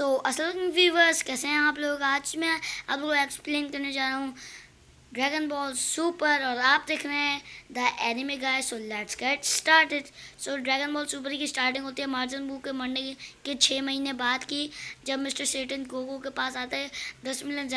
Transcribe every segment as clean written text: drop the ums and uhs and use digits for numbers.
अस्सलाम व्यूवर्स, कैसे हैं आप लोग। आज मैं आप लोगों को एक्सप्लेन करने जा रहा हूँ ड्रैगन बॉल सुपर और आप देख रहे हैं the anime guys. So let's get started. So dragon ball super की स्टार्टिंग होती है मार्जन बू के मरने के 6 महीने बाद की, जब मिस्टर सेटन गोकू के पास आता है 10 मिलियन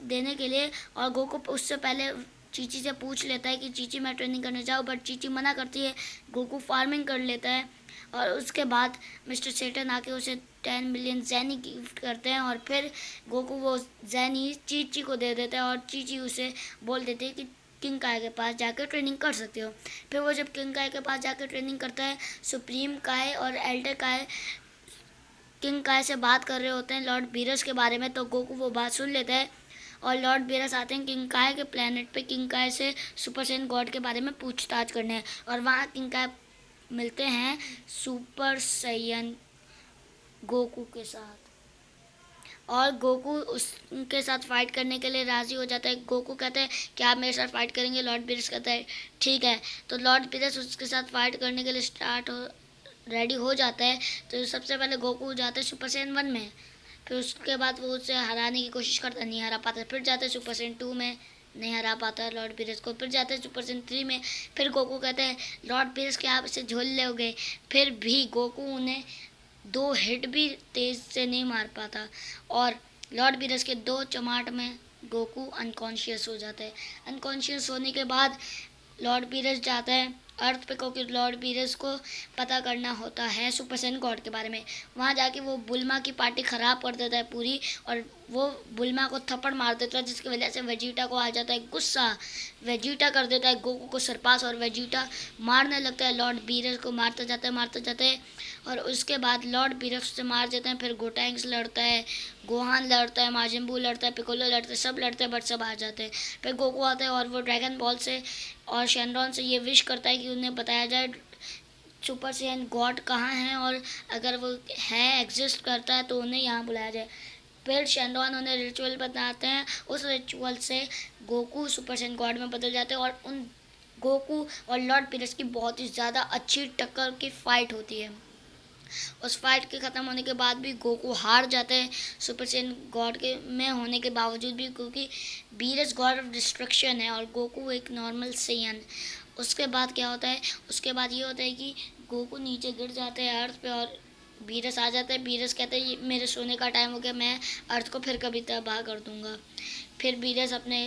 देने के लिए, और गोकू उससे पहले चीची से पूछ लेता है कि चीची मैं ट्रेनिंग करने जाऊँ, बट चीची मना करती है। गोकू फार्मिंग कर लेता है और उसके बाद मिस्टर सेटन आके उसे 10 मिलियन ज़ैनी गिफ्ट करते हैं और फिर गोकू वो ज़ैनी चीची को दे देता है और चीची उसे बोल देते हैं कि किंग काय के पास जाकर ट्रेनिंग कर सकते हो। फिर वो जब किंग काय के पास जाकर ट्रेनिंग करता है, सुप्रीम काय और एल्डर काय किंग काय से बात कर रहे होते हैं लॉर्ड बीरस के बारे में, तो गोकू वो बात सुन लेता है और लॉर्ड बीरस आते हैं किंग काय के प्लेनेट पे किंग काय से सुपर सैयन गॉड के बारे में पूछताछ करने, और वहाँ किंग काय मिलते हैं सुपर सैयन गोकू के साथ, और गोकू उसके साथ फाइट करने के लिए राज़ी हो जाता है। गोकू कहते हैं कि आप मेरे साथ फाइट करेंगे। लॉर्ड बीरस कहता है ठीक है। तो लॉर्ड बीरस उसके साथ फाइट करने के लिए रेडी हो जाता है। तो सबसे पहले गोकू जाता है सुपर सैयन 1 में, फिर उसके बाद वो उसे हराने की कोशिश करता, नहीं हरा पाता। फिर जाता है सुपर सैयन 2 में, नहीं हरा पाता लॉर्ड बीरस को। फिर जाते हैं सुपर सैयन 3 में, फिर गोकू कहते हैं लॉर्ड बीरस के आप इसे झोल लोगे, फिर भी गोकू उन्हें 2 हिट भी तेज से नहीं मार पाता और लॉर्ड बीरस के 2 चमाट में गोकू अनकॉन्शियस हो जाता है। अनकॉन्शियस होने के बाद लॉर्ड बीरस जाता है अर्थ पे, क्योंकि लॉर्ड बीरस को पता करना होता है सुपर सैयन गॉड के बारे में। वहाँ जाके वो बुल्मा की पार्टी ख़राब कर देता है पूरी, और वो बुल्मा को थप्पड़ मार देता है, जिसकी वजह से वेजिटा को आ जाता है गुस्सा। वेजिटा कर देता है गोकू को सरपास और वेजिटा मारने लगता है लॉर्ड बीरस को, मारता जाता है और उसके बाद लॉर्ड बीरस से मार देते हैं। फिर गोटैंक्स लड़ता है, गोहान लड़ता है, माजिन बू लड़ता है, पिकोलो लड़ता है, सब लड़ते हैं बट सब हार जाते हैं। फिर गोकू आता है और वो ड्रैगन बॉल से और शेनरॉन से ये विश करता है कि उन्हें बताया जाए सुपर सैयन गॉड कहाँ हैं, और अगर वो है एग्जिस्ट करता है तो उन्हें यहाँ बुलाया जाए। फिर शेनरॉन उन्हें रिचुअल बताते हैं, उस रिचुअल से गोकू सुपर सैयन गॉड में बदल जाते हैं और उन गोकू और लॉर्ड बीरस की बहुत ही ज़्यादा अच्छी टक्कर की फाइट होती है। उस फाइट के ख़त्म होने के बाद भी गोकू हार जाते हैं सुपर सैयन गॉड के में होने के बावजूद भी, क्योंकि बीरस गॉड ऑफ डिस्ट्रक्शन है और गोकू एक नॉर्मल सैयन। उसके बाद क्या होता है, उसके बाद ये होता है कि गोकू नीचे गिर जाते हैं अर्थ पे और बीरस आ जाता है। बीरस कहते हैं मेरे सोने का टाइम हो गया, मैं अर्थ को फिर कभी तबाह कर दूँगा। फिर बीरस अपने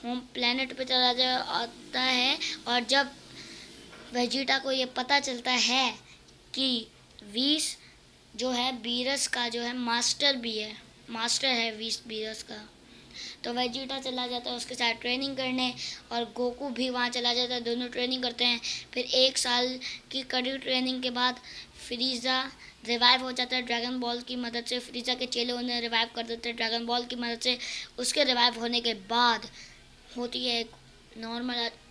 होम प्लेनेट पे चला आता है, और जब वेजिटा को ये पता चलता है कि वीस जो है बीरस का जो है मास्टर है वीस बीरस का, तो वेजिटा चला जाता है उसके साथ ट्रेनिंग करने और गोकू भी वहाँ चला जाता है, दोनों ट्रेनिंग करते हैं। फिर 1 साल की कड़ी ट्रेनिंग के बाद फ्रीज़ा रिवाइव हो जाता है ड्रैगन बॉल की मदद से। फ्रीज़ा के चेले उन्हें रिवाइव कर देते हैं ड्रैगन बॉल की मदद से। उसके रिवाइव होने के बाद होती है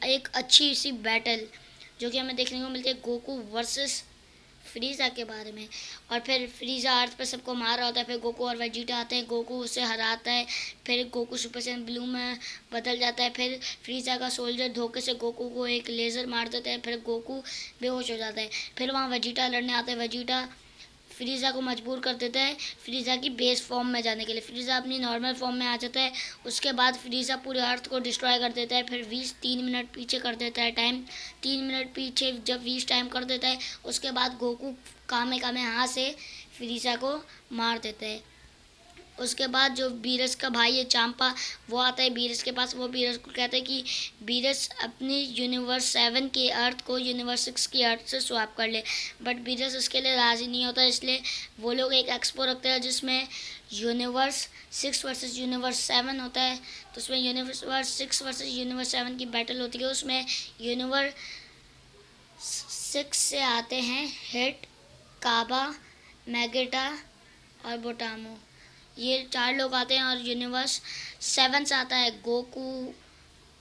एक अच्छी सी बैटल, जो कि हमें देखने को मिलती है गोकू वर्सेस फ्रीज़ा के बारे में। और फिर फ्रीज़ा अर्थ पर सबको मार रहा होता है, फिर गोकू और वेजिटा आते हैं, गोकू उसे हराता है। फिर गोकू सुपर सैयन ब्लू में बदल जाता है। फिर फ्रीज़ा का सोल्जर धोखे से गोकू को एक लेज़र मार देता है, फिर गोकू बेहोश हो जाता है। फिर वहाँ वेजिटा लड़ने आता है, वेजिटा फ्रीज़ा को मजबूर कर देता है फ्रीज़ा की बेस फॉर्म में जाने के लिए। फ्रीज़ा अपनी नॉर्मल फॉर्म में आ जाता है। उसके बाद फ्रीज़ा पूरे अर्थ को डिस्ट्रॉय कर देता है। फिर 3 मिनट पीछे कर देता है टाइम, 3 मिनट पीछे जब 20 टाइम कर देता है, उसके बाद गोकू कामेकामेहा से फ्रीज़ा को मार देता है। उसके बाद जो बीरस का भाई है चांपा, वो आता है बीरस के पास। वो बीरस को कहता है कि बीरस अपनी यूनिवर्स 7 के अर्थ को यूनिवर्स 6 की अर्थ से स्वैप कर ले, बट बीरस उसके लिए राज़ी नहीं होता। इसलिए वो लोग एक एक्सपो रखते हैं जिसमें यूनिवर्स 6 वर्सेस यूनिवर्स 7 होता है। तो उसमें यूनिवर्स 6 वर्सेस यूनिवर्स 7 की बैटल होती है। उसमें यूनिवर्स 6 से आते हैं हिट, काबा, मैगेटा और बोटामो, ये 4 लोग आते हैं। और यूनिवर्स 7 से आता है गोकू,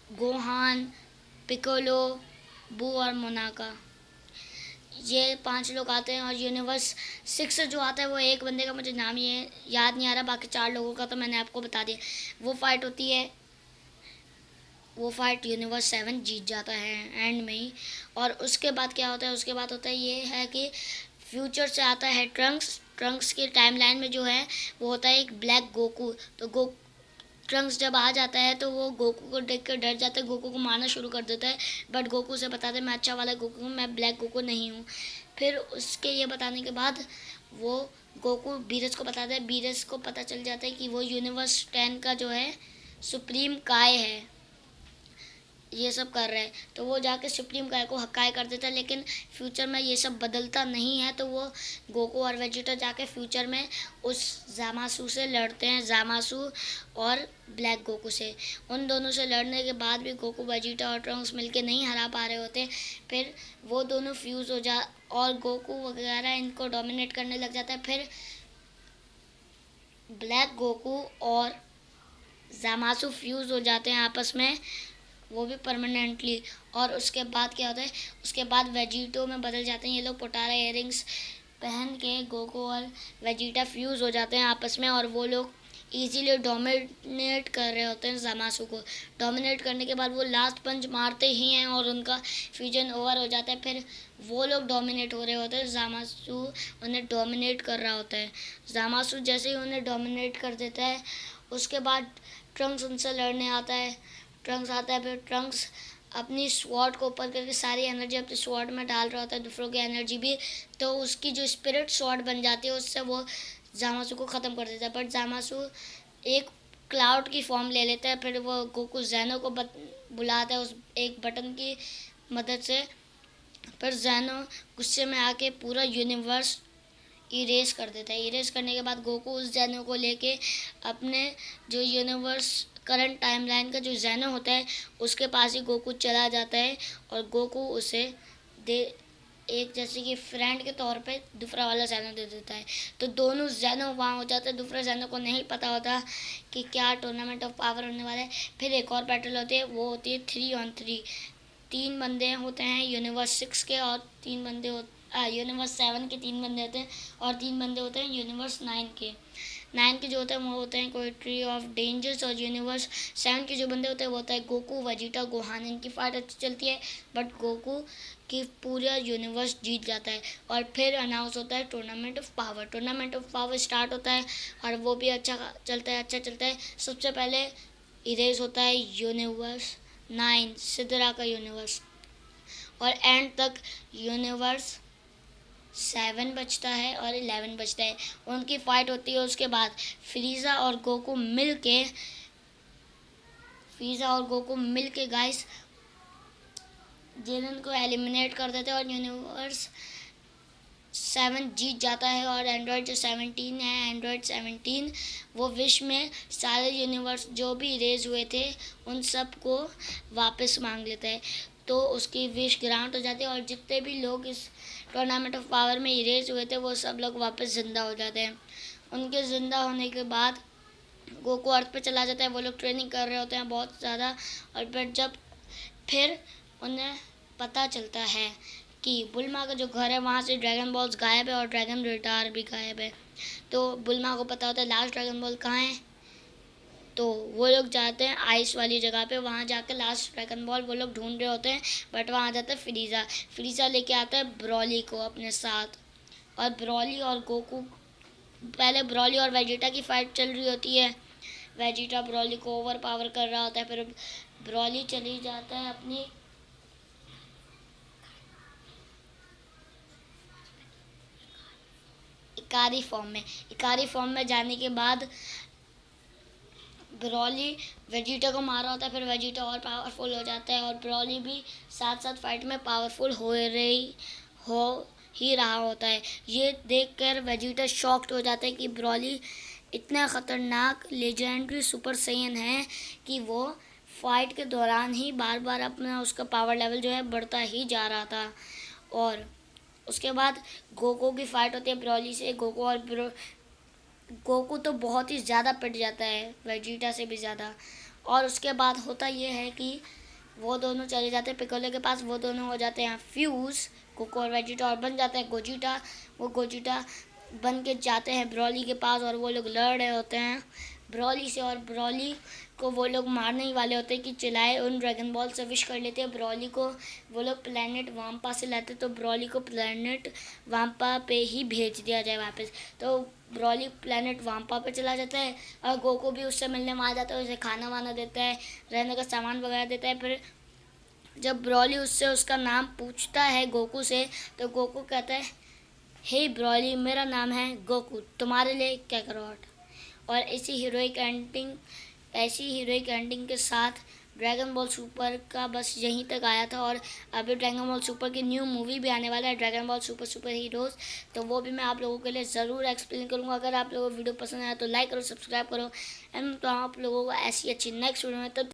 गोहान, पिकोलो, बू और मोनाका, ये 5 लोग आते हैं। और यूनिवर्स 6 से जो आता है वो एक बंदे का मुझे नाम ये याद नहीं आ रहा, बाकी 4 लोगों का तो मैंने आपको बता दिया। वो फाइट होती है, वो फाइट यूनिवर्स 7 जीत जाता है एंड में ही। और उसके बाद क्या होता है, उसके बाद होता है ये है कि फ्यूचर से आता है ट्रंक्स। ट्रंक्स के टाइमलाइन में जो है वो होता है एक ब्लैक गोकू। तो ट्रंक्स जब आ जाता है तो वो गोकू को देख कर डर जाता है, गोकू को मारना शुरू कर देता है। बट गोकू से बताता है मैं अच्छा वाला गोकू हूँ, मैं ब्लैक गोकू नहीं हूँ। फिर उसके ये बताने के बाद वो गोकू बीरस को बताता है। बीरस को पता चल जाता है कि वो यूनिवर्स 10 का जो है सुप्रीम काय है, ये सब कर रहा है। तो वो जाके सुप्रीम काय को हकाय कर देता है, लेकिन फ्यूचर में ये सब बदलता नहीं है। तो वो गोकू और वेजिटा जाके फ्यूचर में उस जामासू से लड़ते हैं, जामासू और ब्लैक गोकू से। उन दोनों से लड़ने के बाद भी गोकू, वेजिटा और ट्रंक्स मिलके नहीं हरा पा रहे होते। फिर वो दोनों फ्यूज़ हो जा और गोकू वगैरह इनको डोमिनेट करने लग जाता है। फिर ब्लैक गोकू और जामासू फ्यूज़ हो जाते हैं आपस में, वो भी परमानेंटली। और उसके बाद क्या होता है, उसके बाद वेजिटो में बदल जाते हैं ये लोग। पोटारा इयररिंग्स पहन के गोकू और वेजिटा फ्यूज़ हो जाते हैं आपस में, और वो लोग इजीली डोमिनेट कर रहे होते हैं जामासू को। डोमिनेट करने के बाद वो लास्ट पंच मारते ही हैं और उनका फ्यूजन ओवर हो जाता है। फिर वो लोग डोमिनेट हो रहे होते हैं, जामासू उन्हें डोमिनेट कर रहा होता है। जामासू जैसे ही उन्हें डोमिनेट कर देता है, उसके बाद ट्रंक्स उनसे लड़ने आता है। ट्रंक्स आता है, फिर ट्रंक्स अपनी स्वॉर्ड को ऊपर करके सारी एनर्जी अपनी स्वॉर्ड में डाल रहा होता है, दूसरों की एनर्जी भी। तो उसकी जो स्पिरिट स्वॉर्ड बन जाती है, उससे वो जामासू को ख़त्म कर देता है। बट जामासू एक क्लाउड की फॉर्म ले लेता है। फिर वो गोकू ज़ैनो को बुलाता है उस एक बटन की मदद से। फिर ज़ैनो गुस्से में आके पूरा यूनिवर्स इरेज कर देता है। इरेज करने के बाद गोकू उस ज़ैनो को लेके अपने जो यूनिवर्स करंट टाइमलाइन का जो ज़ैनो होता है उसके पास ही गोकू चला जाता है, और गोकू उसे दे एक जैसे कि फ्रेंड के तौर पे दूसरा वाला ज़ैनो दे देता है। तो दोनों ज़ैनो वहाँ हो जाते हैं। दूसरे ज़ैनो को नहीं पता होता कि क्या टूर्नामेंट ऑफ पावर होने वाला है। फिर एक और बैटल होती है, वो होती है 3-on-3। 3 बंदे होते हैं यूनिवर्स 6 के, और 3 बंदे यूनिवर्स 7 के 3 बंदे होते हैं, और 3 बंदे होते हैं यूनिवर्स 9 के। 9 के जो होते हैं वो होते हैं कोई ट्री ऑफ डेंजर्स, और यूनिवर्स 7 के जो बंदे होते हैं वो होता है गोकू, वेजिटा, गोहान। इनकी फाइट अच्छी चलती है, बट गोकू की पूरा यूनिवर्स जीत जाता है। और फिर अनाउंस होता है tournament of power. Tournament of power start होता है, और वो भी अच्छा चलता है। सबसे पहले इरेज होता है यूनिवर्स 9 सिद्रा का यूनिवर्स, और एंड तक यूनिवर्स 7 बचता है और 11 बचता है। उनकी फाइट होती है। उसके बाद फ्रीज़ा और गोकू मिलके गाइस जेलन को एलिमिनेट कर देते हैं, और यूनिवर्स 7 जीत जाता है। और एंड्रॉयड जो 17 है, एंड्रॉयड 17 वो विश में सारे यूनिवर्स जो भी इरेज हुए थे उन सब को वापस मांग लेता है। तो उसकी विश ग्रांट हो जाती है, और जितने भी लोग इस टूर्नामेंट ऑफ पावर में इरेज हुए थे वो सब लोग वापस ज़िंदा हो जाते हैं। उनके ज़िंदा होने के बाद गोकू अर्थ पे चला जाता है। वो लोग ट्रेनिंग कर रहे होते हैं बहुत ज़्यादा, और फिर उन्हें पता चलता है कि बुल्मा का जो घर है वहाँ से ड्रैगन बॉल्स गायब है, और ड्रैगन रिटार भी गायब है। तो बुल्मा को पता होता है लास्ट ड्रैगन बॉल कहाँ है। तो वो लोग जाते हैं आइस वाली जगह पे, वहाँ जाकर लास्ट ड्रैगन बॉल वो लोग ढूंढ रहे होते हैं। बट वहाँ आ जाता है फ्रीज़ा लेके आता है ब्रॉली को अपने साथ। और ब्रॉली और गोकू, पहले ब्रॉली और वेजिटा की फाइट चल रही होती है। वेजिटा ब्रॉली को ओवर पावर कर रहा होता है। फिर ब्रॉली चली जाता है अपनी इकारी फॉर्म में जाने के बाद ब्रॉली वेजिटा को मारा होता है। फिर वेजिटा और पावरफुल हो जाता है, और ब्रॉली भी साथ साथ फाइट में पावरफुल हो ही रहा होता है। ये देखकर वेजिटा शॉक्ड हो जाता है कि ब्रॉली इतना ख़तरनाक लेजेंडरी सुपर सैयन है कि वो फाइट के दौरान ही बार बार अपना उसका पावर लेवल जो है बढ़ता ही जा रहा था। और उसके बाद गोकू की फाइट होती है ब्रॉली से। गोकू तो बहुत ही ज़्यादा पिट जाता है, वेजिटा से भी ज़्यादा। और उसके बाद होता ये है कि वो दोनों चले जाते हैं पिकोलो के पास। वो दोनों हो जाते हैं फ्यूज़, गोकू और वेजिटा, और बन जाता है गोजिटा। वो गोजिटा बन के जाते हैं ब्रॉली के पास, और वो लोग लड़ रहे होते हैं ब्रॉली से, और ब्रॉली को वो लोग मारने ही वाले होते हैं कि चिल्लाए उन ड्रैगन बॉल से विश कर लेते हैं ब्रॉली को। वो लोग प्लेनेट वाम्पा से लाते, तो ब्रॉली को प्लेनेट वाम्पा पे ही भेज दिया जाए वापस। तो ब्रॉली प्लेनेट वाम्पा पे चला जाता है और गोकू भी उससे मिलने में आ जाता है, उसे खाना वाना देता है, रहने का सामान वगैरह देता है। फिर जब ब्रॉली उससे उसका नाम पूछता है गोकू से, तो गोकू कहता है, हे ब्रॉली, मेरा नाम है गोकू, तुम्हारे लिए क्या करो। और ऐसी हीरोइक एंडिंग के साथ ड्रैगन बॉल सुपर का बस यहीं तक आया था। और अभी ड्रैगन बॉल सुपर की न्यू मूवी भी आने वाला है, dragon ball super super heroes. तो वो भी मैं आप लोगों के लिए ज़रूर एक्सप्लेन करूँगा। अगर आप लोगों को वीडियो पसंद आया तो लाइक करो, सब्सक्राइब करो। एंड तो आप लोगों को ऐसी अच्छी नेक्स्ट वीडियो में तब